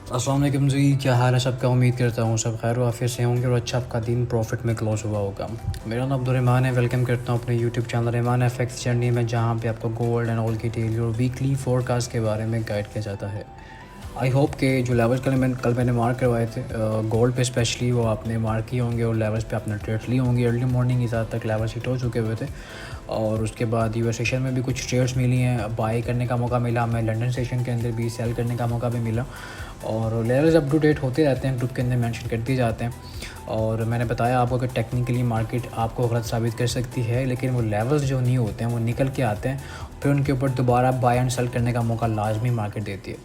अस्सलाम वालेकुम जी, क्या हाल है सबका। उम्मीद करता हूँ सब खैर वाफियत से होंगे और अच्छा आपका दिन प्रॉफिट में क्लोज हुआ होगा। मेरा नाम अब्दुलरहमान है। वेलकम करता हूँ अपने YouTube channel Rahman FX journey में, जहाँ पे आपको गोल्ड एंड ऑयल की डेली और वीकली फोरकास्ट के बारे में गाइड किया जाता है। आई होप कि जो लेवल्स कल मैंने मार्क करवाए थे गोल्ड पे स्पेशली, वो आपने मार्क किए होंगे और लेवल्स पे आपने ट्रेड ली होंगी। अर्ली मॉर्निंग की ज़्यादा तक लेवल्स हिट हो चुके हुए थे और उसके बाद यूएस सेशन में भी कुछ ट्रेड्स मिली हैं, बाई करने का मौका मिला हमें। लंदन सेशन के अंदर भी सेल करने का मौका भी मिला और लेवल्स अप टू डेट होते रहते हैं, ग्रुप के अंदर मेंशन कर दिए जाते हैं। और मैंने बताया आपको कि टेक्निकली मार्केट आपको गलत साबित कर सकती है, लेकिन वो लेवल्स जो नहीं होते हैं वो निकल के आते हैं, फिर उनके ऊपर दोबारा बाय एंड सेल करने का मौका लाजमी मार्केट देती है।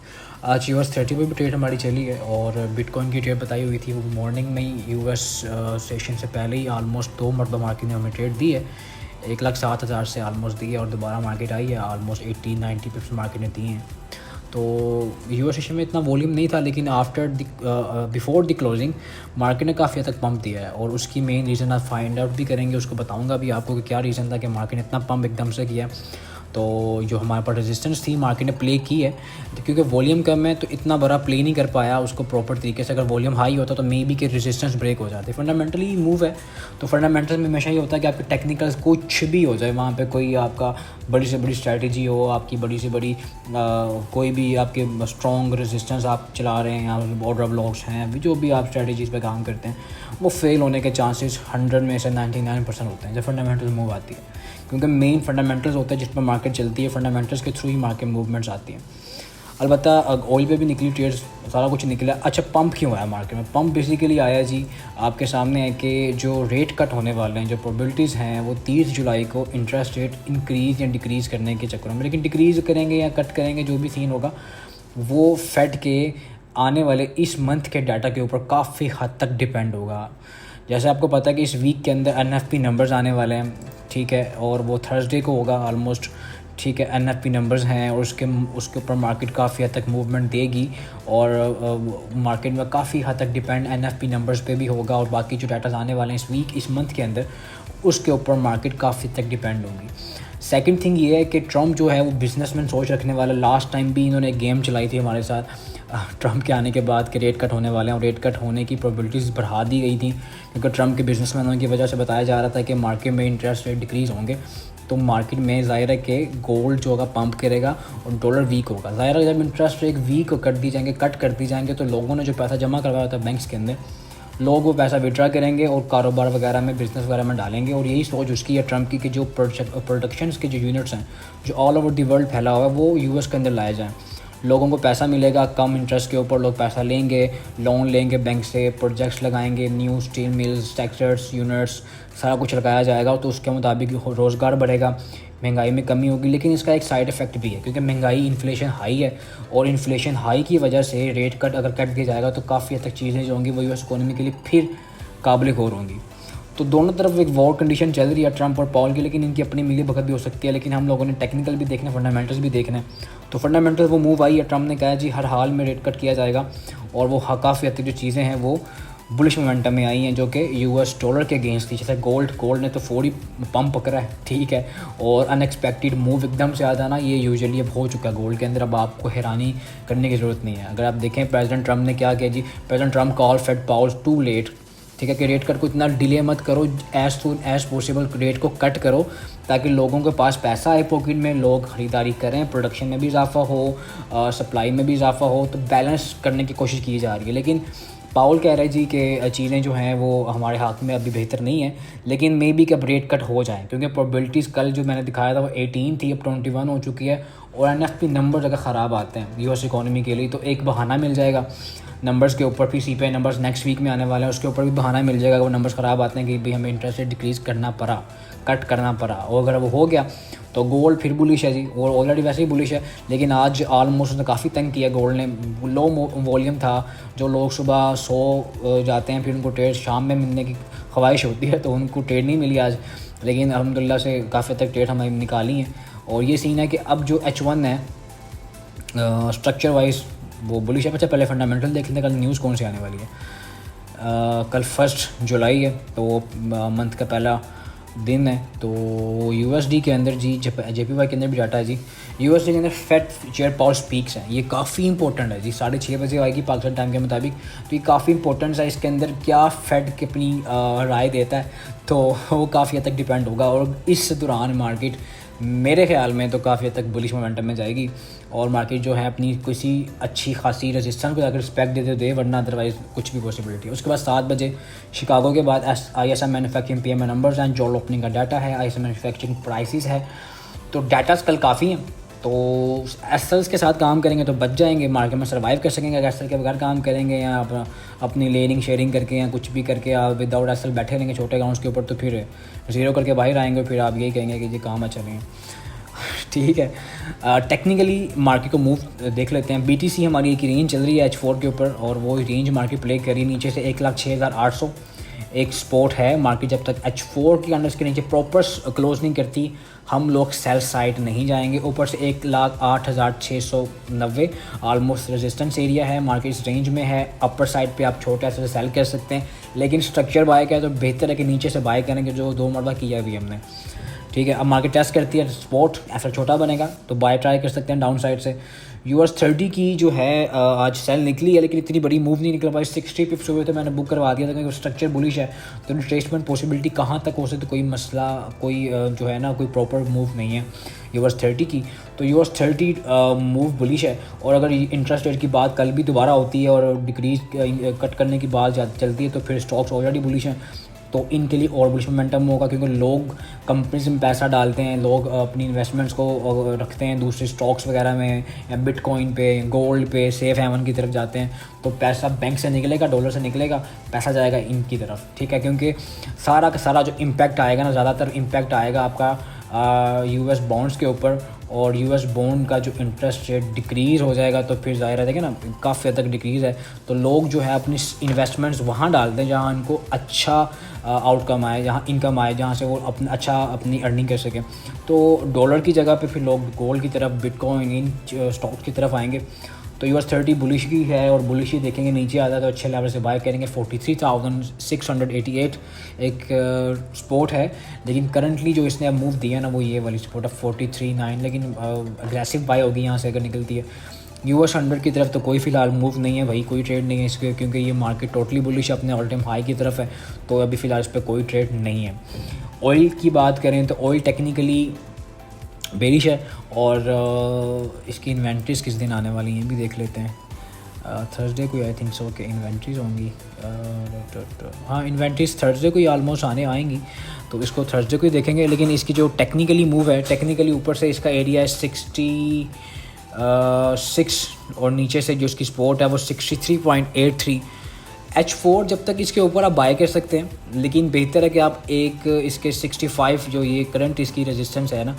आज यूएस 30 पे भी ट्रेड हमारी चली है और बिटकॉइन की ट्रेड बताई हुई थी, वो मॉर्निंग में ही यूएस सेशन से पहले ही ऑलमोस्ट 2 मरतबा मार्केट ने हमें ट्रेड दी है। 1,07,000 से ऑलमोस्ट दी है और दोबारा मार्केट आई है, ऑलमोस्ट 80-90 पिप्स मार्केट ने दिए हैं। तो यूएस सेशन में इतना वॉल्यूम नहीं था, लेकिन after before the closing market ने काफ़ी हद तक पंप दिया है और उसकी मेन रीज़न आप फाइंड आउट भी करेंगे, उसको बताऊंगा भी आपको कि क्या रीज़न था कि मार्केट ने इतना पंप एकदम से किया। तो जो हमारे पास रेजिस्टेंस थी मार्केट ने प्ले की है, तो क्योंकि वॉल्यूम कम है तो इतना बड़ा प्ले नहीं कर पाया उसको प्रॉपर तरीके से। अगर वॉल्यूम हाई होता तो मे बी के रेजिस्टेंस ब्रेक हो जाते। फंडामेंटली मूव है तो फंडामेंटल में हमेशा ये होता है कि आपके टेक्निकल्स कुछ भी हो जाए, वहाँ पे कोई आपका बड़ी से बड़ी स्ट्रैटेजी हो, आपकी बड़ी से बड़ी कोई भी आपके स्ट्रॉन्ग रेजिस्टेंस आप चला रहे हैं या ऑर्डर ब्लॉक्स हैं, जो भी आप स्ट्रैटेजीज़ पे काम करते हैं, वो फेल होने के चांसेस 100 में से 99% होते हैं जब फंडामेंटल मूव आती है, क्योंकि मेन फंडामेंटल्स होता है जिस पर मार्केट चलती है। फंडामेंटल्स के थ्रू ही मार्केट मूवमेंट्स आती हैं। अलबत्ता ऑयल पे भी निकली ट्रेड्स, सारा कुछ निकला। अच्छा, पंप क्यों आया मार्केट में? पंप बेसिकली आया जी आपके सामने है कि जो रेट कट होने वाले हैं, जो प्रोबेबिलिटीज़ हैं वो 30 जुलाई को इंटरेस्ट रेट इंक्रीज़ या डिक्रीज़ करने के चक्कर में, लेकिन डिक्रीज़ करेंगे या कट करेंगे जो भी सीन होगा वो फेड के आने वाले इस मंथ के डाटा के ऊपर काफ़ी हद तक डिपेंड होगा। जैसे आपको पता है कि इस वीक के अंदर एनएफपी नंबर्स आने वाले हैं, ठीक है, और वो थर्सडे को होगा ऑलमोस्ट, ठीक है। एनएफपी नंबर्स हैं और उसके ऊपर मार्केट काफ़ी हद तक मूवमेंट देगी और मार्केट में काफ़ी हद तक डिपेंड एनएफपी नंबर्स पे भी होगा और बाकी जो डाटा आने वाले हैं इस वीक इस मंथ के अंदर उसके ऊपर मार्केट काफ़ी हद तक डिपेंड होगी। सेकंड थिंग ये है कि ट्रम्प जो है वो बिजनेसमैन सोच रखने वाला। लास्ट टाइम भी इन्होंने गेम चलाई थी हमारे साथ ट्रम्प के आने के बाद कि रेट कट होने वाले हैं और रेट कट होने की प्रोबेबिलिटीज़ बढ़ा दी गई थी, क्योंकि ट्रम्प के बिजनेसमैनों की वजह से बताया जा रहा था कि मार्केट में इंटरेस्ट रेट डिक्रीज़ होंगे। तो मार्केट में ज़ाहिर है कि गोल्ड जो होगा पंप करेगा और डॉलर वीक होगा। ज़ाहिर है जब इंटरेस्ट रेट वीक कर दी जाएंगे, कट कर दी जाएंगे, तो लोगों ने जो पैसा जमा करवाया था बैंक्स के अंदर, लोग वो पैसा विड्रा करेंगे और कारोबार वगैरह में, बिज़नेस वगैरह में डालेंगे। और यही सोच उसकी है ट्रम्प की कि जो प्रोडक्शंस के जो यूनिट्स हैं जो ऑल ओवर दी वर्ल्ड फैला हुआ है वो यूएस के अंदर लाए जाएँ। लोगों को पैसा मिलेगा कम इंटरेस्ट के ऊपर, लोग पैसा लेंगे, लोन लेंगे बैंक से, प्रोजेक्ट्स लगाएंगे, new steel mills, sectors, units, सारा कुछ लगाया जाएगा। तो उसके मुताबिक रोज़गार बढ़ेगा, महंगाई में कमी होगी। लेकिन इसका एक साइड इफ़ेक्ट भी है, क्योंकि महंगाई, इन्फ्लेशन हाई है और इन्फ्लेशन हाई की वजह से रेट कट अगर कट दिया जाएगा तो काफ़ी हद तक चीज़ें जो होंगी वो यूएस इकोनॉमी के लिए फिर काबिल गौर होंगी। तो दोनों तरफ एक वॉर कंडीशन चल रही है ट्रम्प और पॉल की, लेकिन इनकी अपनी मिली भगत भी हो सकती है। लेकिन हम लोगों ने टेक्निकल भी देखना, फंडामेंटल्स भी देखना है। तो फंडामेंटल वो मूव आई है, ट्रम्प ने कहा जी हर हाल में रेट कट किया जाएगा और वो काफ़ी हद तक जो चीज़ें हैं वो बुलिश मोमेंटम में आई हैं, जो कि यूएस डॉलर के अगेंस्ट थी। जैसे गोल्ड ने तो 40 पंप पकड़ा है, ठीक है, और अनएक्सपेक्टेड मूव एकदम से आता ना, ये यूजुअली अब हो चुका है गोल्ड के अंदर। अब आपको हैरानी करने की ज़रूरत नहीं है। अगर आप देखें प्रेसिडेंट ट्रम्प ने क्या किया जी, president Trump call Fed powers too late, ठीक है, कि रेट कट को इतना डिले मत करो, as soon as possible rate को कट करो ताकि लोगों के पास पैसा आए पॉकेट में, लोग ख़रीदारी करें, प्रोडक्शन में भी इजाफा हो, सप्लाई में भी इजाफा हो। तो बैलेंस करने की कोशिश की जा रही है। लेकिन पाउल कह रहे जी कि चीज़ें जो हैं वो हमारे हाथ में अभी बेहतर नहीं है, लेकिन मे बी कि अब रेट कट हो जाए, क्योंकि प्रोबेबिलिटीज़ कल जो मैंने दिखाया था वो 18 थी, अब 21 हो चुकी है। और एनएफपी नंबर अगर ख़राब आते हैं यूएस इकोनॉमी के लिए तो एक बहाना मिल जाएगा नंबर्स के ऊपर। फिर सीपीआई नंबर्स नेक्स्ट वीक में आने वाले हैं, उसके ऊपर भी बहाना मिल जाएगा। वो नंबर्स ख़राब आते हैं कि भाई हमें इंटरेस्ट रेट डिक्रीज़ करना पड़ा, कट करना पड़ा, और अगर वो हो गया तो गोल्ड फिर बुलिश है जी, और ऑलरेडी वैसे ही बुलिश है। लेकिन आज ऑलमोस्ट उसने काफ़ी तंग किया गोल्ड ने। लो वॉल्यूम था, जो लोग सुबह 100 जाते हैं फिर उनको ट्रेड शाम में मिलने की ख्वाहिश होती है, तो उनको ट्रेड नहीं मिली आज। लेकिन अल्हम्दुलिल्लाह से काफ़ी तक ट्रेड हमें निकाली हैं। और ये सीन है कि अब जो H1 है स्ट्रक्चर वाइज वो बुलिश है। अच्छा, पहले फंडामेंटल देख लेते हैं, कल न्यूज़ कौन सी आने वाली है। कल 1 जुलाई है, तो मंथ का पहला दिन है। तो यूएसडी के अंदर जी जेपीवाई के अंदर भी डाटा है जी। यूएसडी के अंदर फेड चेयर पावर स्पीक्स हैं, ये काफ़ी इंपॉर्टेंट है जी। 6:30 बजे आएगी पाकिस्तान टाइम के मुताबिक, तो ये काफ़ी इंपॉर्टेंट है। इसके अंदर क्या फेड की अपनी राय देता है तो वो काफ़ी हद तक डिपेंड होगा। और इस दौरान मार्केट मेरे ख्याल में तो काफ़ी हद तक बुलिश मोमेंटम में जाएगी और मार्केट जो है अपनी किसी अच्छी खासी रेजिस्टेंस को अगर रिस्पेक्ट देते दे, वरना अदरवाइज़ कुछ भी पॉसिबिलिटी है। उसके बाद 7 बजे शिकागो के बाद ISM मैन्युफैक्चरिंग PMI नंबर्स हैं, जॉब ओपनिंग का डाटा है, ISM मैन्युफैक्चरिंग प्राइसेस है। तो डाटास कल काफ़ी हैं, तो एसल्स के साथ काम करेंगे तो बच जाएंगे, मार्केट में सर्वाइव कर सकेंगे। अगर एसल के बगैर काम करेंगे या अपनी लेनिंग शेयरिंग करके या कुछ भी करके आप विदाउट एसल बैठे रहेंगे छोटे अकाउंट्स के ऊपर, तो फिर ज़ीरो करके बाहर आएंगे, फिर आप यही कहेंगे कि जी काम अच्छा नहीं है। ठीक है, टेक्निकली मार्केट को मूव देख लेते हैं। BTC हमारी एक रेंज चल रही है H4 के ऊपर और वो रेंज मार्केट प्ले करी नीचे से 1,06,800 एक स्पॉट है। मार्केट जब तक H4 के अंडर के नीचे प्रॉपर क्लोज नहीं करती हम लोग सेल साइड नहीं जाएंगे। ऊपर से 1,08,690 ऑलमोस्ट रेजिस्टेंस एरिया है, मार्केट इस रेंज में है। अपर साइड पे आप छोटे ऐसे सेल कर सकते हैं, लेकिन स्ट्रक्चर बाय का है तो बेहतर है कि नीचे से बाय करेंगे, जो 2 मरतबा किया भी हमने। ठीक है, अब मार्केट टेस्ट करती है, स्पॉट ऐसा छोटा बनेगा तो बाय ट्राई कर सकते हैं डाउन साइड से। US30 की जो है आज सेल निकली है, लेकिन इतनी बड़ी मूव नहीं निकल पाई। 60 पिप्स हुए तो मैंने बुक करवा दिया था क्योंकि स्ट्रक्चर बुलिश है, तो रिट्रेसमेंट पॉसिबिलिटी कहाँ तक हो सकती, कोई मसला कोई जो है ना कोई प्रॉपर मूव नहीं है US30 की। तो US30 मूव बुलिश है। और अगर इंटरेस्ट रेट की बात कल भी दोबारा होती है और डिक्रीज कट करने की बात चलती है तो फिर स्टॉक्स ऑलरेडी बुलिश हैं, तो इनके लिए और बुलिश मोमेंटम होगा, क्योंकि लोग कंपनीज में पैसा डालते हैं, लोग अपनी इन्वेस्टमेंट्स को रखते हैं दूसरे स्टॉक्स वगैरह में या बिटकॉइन पे, गोल्ड पे, सेफ हेवन की तरफ जाते हैं। तो पैसा बैंक से निकलेगा, डॉलर से निकलेगा, पैसा जाएगा इनकी तरफ। ठीक है, क्योंकि सारा का सारा जो इम्पैक्ट आएगा ना, ज़्यादातर इम्पैक्ट आएगा आपका US बॉन्ड्स के ऊपर। और US बॉन्ड का जो इंटरेस्ट रेट डिक्रीज़ हो जाएगा तो फिर ज़ाहिर है देखिए ना काफ़ी हद तक डिक्रीज़ है, तो लोग जो है अपनी इन्वेस्टमेंट्स वहाँ डालते हैं जहाँ उनको अच्छा आउटकम आए, जहाँ इनकम आए, जहाँ से वो अपनी अर्निंग कर सकें। तो डॉलर की जगह पे फिर लोग गोल्ड की तरफ, बिटकॉइन, इन स्टॉक्स की तरफ आएंगे। तो US30 बुलिश की है और बुलिश ही देखेंगे, नीचे आता है तो अच्छे लेवल से बाय करेंगे। 43,688 एक स्पोर्ट है, लेकिन करंटली जो इसने अब मूव दिया ना वो ये वाली स्पोर्ट है 43.9, लेकिन अग्रेसिव बाय होगी यहाँ से अगर निकलती है। US 100 की तरफ तो कोई फ़िलहाल मूव नहीं है भाई, कोई ट्रेड नहीं है इसके, क्योंकि ये मार्केट टोटली बुलिश अपने ऑल टाइम हाई की तरफ है, तो अभी फ़िलहाल इस पर कोई ट्रेड नहीं है। ऑयल की बात करें तो ऑयल टेक्निकली बेरिश है और इसकी इन्वेंट्रीज़ किस दिन आने वाली हैं भी देख लेते हैं। थर्सडे को आई थिंक सो कि इन्वेंट्रीज़ होंगी। हाँ, इन्वेंट्रीज़ थर्सडे को ही ऑलमोस्ट आएंगी, तो इसको थर्सडे को ही देखेंगे। लेकिन इसकी जो टेक्निकली मूव है, टेक्निकली ऊपर से इसका एरिया है 66 और नीचे से जो इसकी सपोर्ट है वो 63.83। H4 जब तक इसके ऊपर आप बाय कर सकते हैं, लेकिन बेहतर है कि आप एक इसके 65 जो ये करंट इसकी रेजिस्टेंस है ना,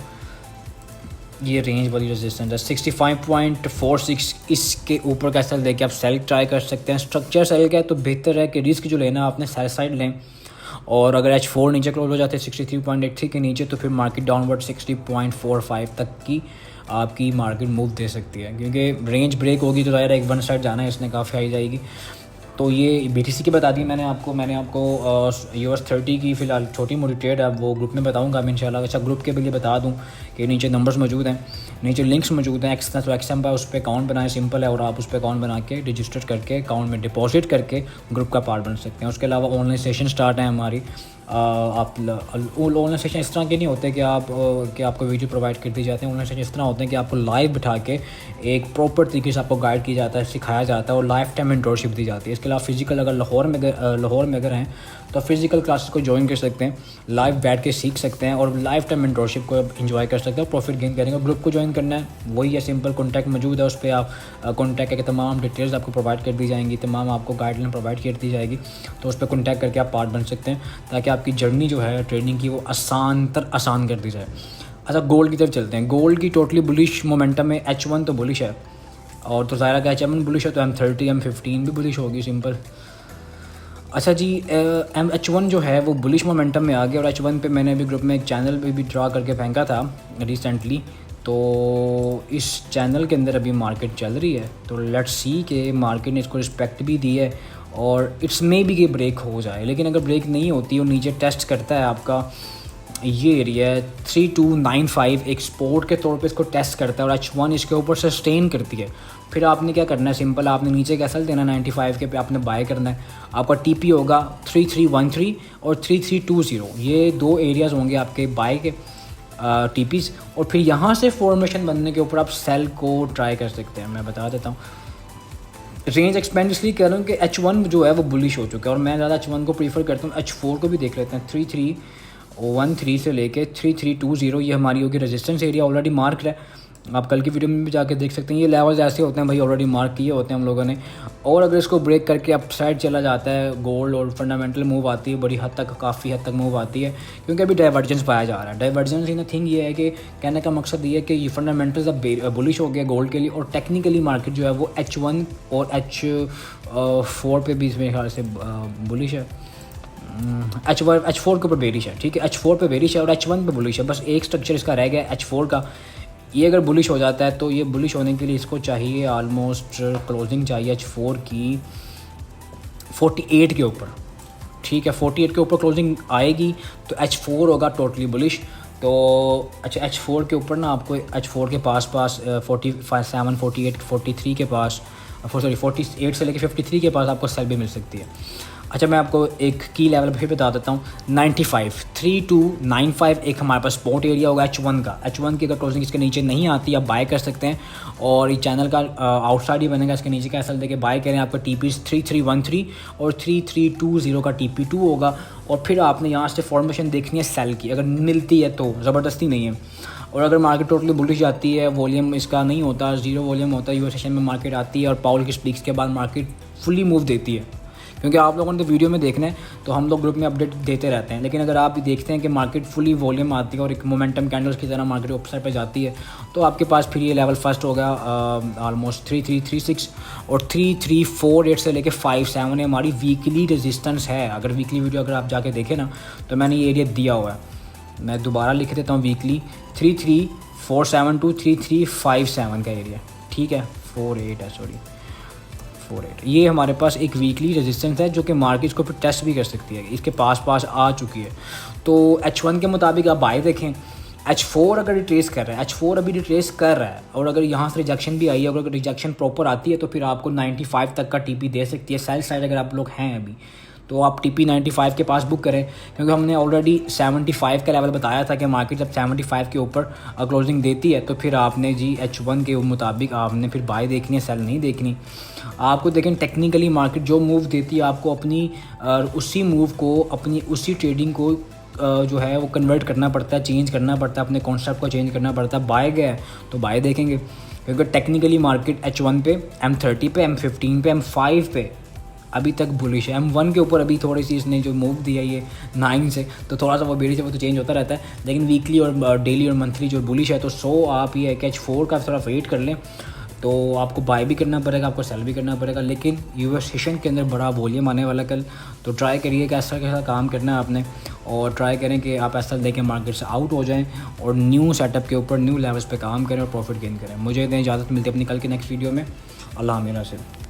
ये रेंज वाली रेजिस्टेंस है 65.46, इसके ऊपर का सेल देके आप सेल ट्राई कर सकते हैं। स्ट्रक्चर सेल का है तो बेहतर है कि रिस्क जो लेना आपने सेल साइड लें। और अगर H4 नीचे क्लोज हो जाते हैं 63.83 के नीचे, तो फिर मार्केट डाउनवर्ड 60.45 तक की आपकी मार्केट मूव दे सकती है, क्योंकि रेंज ब्रेक होगी तो ज़ाहिर है एक वन साइड जाना है, इसने काफ़ी हाई जाएगी। तो ये BTC की बता दी मैंने आपको US30 की फ़िलहाल छोटी मोटी ट्रेड है, वो ग्रुप में बताऊंगा मैं इंशाल्लाह। अच्छा, ग्रुप के लिए बता दूं कि नीचे नंबर्स मौजूद हैं, नीचे लिंक्स मौजूद हैं। एक्सएम पर उस पर अकाउंट बनाए, सिंपल है, और आप उस पर अकाउंट बना के रजिस्टर करके अकाउंट में डिपॉजिट करके ग्रुप का पार्ट बन सकते हैं। उसके अलावा ऑनलाइन सेशन स्टार्ट है हमारी। आप ऑनलाइन सेशन इस तरह के नहीं होते कि आपको वीडियो प्रोवाइड कर दी जाते हैं। ऑनलाइन सेशन इस तरह होते हैं कि आपको लाइव बिठा के एक प्रॉपर तरीके से आपको गाइड किया जाता है, सिखाया जाता है और लाइफ टाइम मेंटरशिप दी जाती है। इसके अलावा फिजिकल अगर लाहौर में अगर हैं तो फिजिकल क्लासेस को ज्वाइन कर सकते हैं, लाइव बैठ के सीख सकते हैं और लाइफ टाइम मेंटरशिप को एंजॉय कर सकते हैं, प्रॉफिट गेन करेंगे। ग्रुप को ज्वाइन करना है वही है, सिंपल कॉन्टैक्ट मौजूद है, उस पर आप कॉन्टैक्ट के तमाम डिटेल्स आपको प्रोवाइड कर दी जाएंगी, तमाम आपको गाइडलाइन प्रोवाइड कर दी जाएगी। तो उस पर कॉन्टैक्ट करके आप पार्ट बन सकते हैं, ताकि आपकी जर्नी जो है ट्रेडिंग की वो आसान कर दी जाए। अच्छा, गोल्ड की तरफ चलते हैं। गोल्ड की टोटली बुलिश मोमेंटम में H1 तो बुलिश है, और तो ज़ाहिर है कि H1 बुलिश है तो M30 M15 भी बुलिश होगी, सिंपल। अच्छा जी, H1 जो है वो बुलिश मोमेंटम में आ गया, और H1 पे मैंने अभी ग्रुप में एक चैनल पे भी ड्रा करके फेंका था रिसेंटली। तो इस चैनल के अंदर अभी मार्केट चल रही है, तो लेट्स सी कि मार्केट ने इसको रिस्पेक्ट भी दी है और इट्स में भी कि ब्रेक हो जाए। लेकिन अगर ब्रेक नहीं होती और नीचे टेस्ट करता है आपका ये एरिया है 3295 एक सपोर्ट के तौर पे इसको टेस्ट करता है और H1 इसके ऊपर सस्टेन करती है। फिर आपने क्या करना है, सिंपल आपने नीचे का एसएल देना 95 के पे आपने बाय करना है। आपका टीपी होगा 3313 और 3320, ये दो एरियाज़ होंगे आपके बाय के टीपीज़। और फिर यहाँ से फॉर्मेशन बनने के ऊपर आप सेल को ट्राई कर सकते हैं। मैं बता देता हूँ, रेंज एक्सपेंड इसलिए कह रहा हूँ कि H1 जो है वो बुलिश हो चुका है और मैं ज़्यादा H1 को प्रीफर करता हूँ। H4 को भी देख लेते हैं, 3313 से लेके 3320 ये हमारी होगी रेजिस्टेंस एरिया, ऑलरेडी मार्क है। आप कल की वीडियो में भी जाके देख सकते हैं। ये लेवल्स ऐसे होते हैं भाई, ऑलरेडी मार्क किए होते हैं हम लोगों ने। और अगर इसको ब्रेक करके अप साइड चला जाता है गोल्ड और फंडामेंटल मूव आती है, बड़ी हद तक, काफ़ी हद तक मूव आती है, क्योंकि अभी डाइवर्जेंस पाया जा रहा है। डाइवर्जेंस इन द थिंग ये है कि कहने का मकसद ये है कि ये फंडामेंटल्स अब बुलिश हो गया गोल्ड के लिए, और टेक्निकली मार्केट जो है वो H1 और H4 पे भी इसमें ख्याल से बुलिश है। H4 के ऊपर बेरिश है, ठीक है, H4 पे बेरिश है और H1 पे बुलिश है। बस एक स्ट्रक्चर इसका रह गया H4 का। ये अगर बुलिश हो जाता है तो ये बुलिश होने के लिए इसको चाहिए ऑलमोस्ट क्लोजिंग चाहिए H4 की 48 के ऊपर, ठीक है, 48 के ऊपर क्लोजिंग आएगी तो H4 होगा टोटली बुलिश। तो अच्छा, H4 के ऊपर ना आपको H4 के पास 47, 48, 43 के पास, सॉरी 48 से लेकर 53 के पास आपको सेल भी मिल सकती है। अच्छा, मैं आपको एक की लेवल फिर बता देता हूँ, 3295 एक हमारे पास स्पॉट एरिया होगा H1 का। H1 की अगर क्लोजिंग इसके नीचे नहीं आती, आप बाय कर सकते हैं। और ये चैनल का आउटसाइड ही बनेगा, इसके नीचे का एसएल देके बाय करें। आपका टीपी 3313 और 3320 का TP2 होगा। और फिर आपने यहाँ से फॉर्मेशन देखनी है सेल की, अगर मिलती है तो, ज़बरदस्ती नहीं है। और अगर मार्केट टोटली बुलिश जाती है, वॉल्यूम इसका नहीं होता, ज़ीरो वॉल्यूम होता है, यूएस सेशन में मार्केट आती है और पाउल की स्पीक्स के बाद मार्केट फुली मूव देती है। क्योंकि आप लोगों ने तो वीडियो में देखना है तो हम लोग ग्रुप में अपडेट देते रहते हैं, लेकिन अगर आप भी देखते हैं कि मार्केट फुली वॉल्यूम आती है और एक मोमेंटम कैंडल्स की तरह मार्केट अपसाइड पे जाती है, तो आपके पास फिर ये लेवल फर्स्ट हो गया ऑलमोस्ट 3336 और 3348 से लेके 57 है हमारी वीकली रेजिस्टेंस है। अगर वीकली वीडियो अगर आप जाके देखें ना तो मैंने ये एरिया दिया हुआ है, मैं दोबारा लिख देता हूँ, वीकली 33472 to 3357 का एरिया, ठीक है, 48 है, सॉरी 48। ये हमारे पास एक वीकली रेजिस्टेंस है जो कि मार्केट को फिर टेस्ट भी कर सकती है, इसके पास आ चुकी है। तो H1 के मुताबिक आप बाय देखें। H4 अगर रिट्रेस कर रहा है, H4 अभी रिट्रेस कर रहा है और अगर यहाँ से रिजेक्शन भी आई है, अगर रिजेक्शन प्रॉपर आती है तो फिर आपको 95 तक का टीपी दे सकती है। सेल साइड अगर आप लोग हैं अभी तो आप TP 95 के पास बुक करें, क्योंकि हमने ऑलरेडी 75 का लेवल बताया था कि मार्केट जब 75 के ऊपर क्लोजिंग देती है तो फिर आपने जी H1 के मुताबिक आपने फिर बाय देखनी है, सेल नहीं देखनी। आपको देखें टेक्निकली मार्केट जो मूव देती है आपको अपनी उसी मूव को, अपनी उसी ट्रेडिंग को जो है वो कन्वर्ट करना पड़ता है, चेंज करना पड़ता है, अपने कॉन्सेप्ट को चेंज करना पड़ता है। बाय गया तो बाय देखेंगे, क्योंकि टेक्निकली मार्केट H1 पे, M30 पे, M15 पे, M5 पे अभी तक बुलिश है। M1 के ऊपर अभी थोड़ी सी इसने जो मूव दिया ये 9 से, तो थोड़ा सा वो बेरिश है, वो तो चेंज होता रहता है, लेकिन वीकली और डेली और मंथली जो बुलिश है। तो आप ये H4 का थोड़ा वेट कर लें तो आपको बाय भी करना पड़ेगा, आपको सेल भी करना पड़ेगा। लेकिन यूएस सेशन के अंदर बड़ा वॉल्यूम आने वाला कल, तो ट्राई करिए कि ऐसा कैसा काम करना है आपने, और ट्राई करें कि आप ऐसा देखें मार्केट से आउट हो जाएं और न्यू सेटअप के ऊपर न्यू लेवल्स पे काम करें और प्रॉफिट गेन करें। मुझे इतनी इजाज़त मिलती है अपनी कल की नेक्स्ट वीडियो में। अल्लाह मेरा से।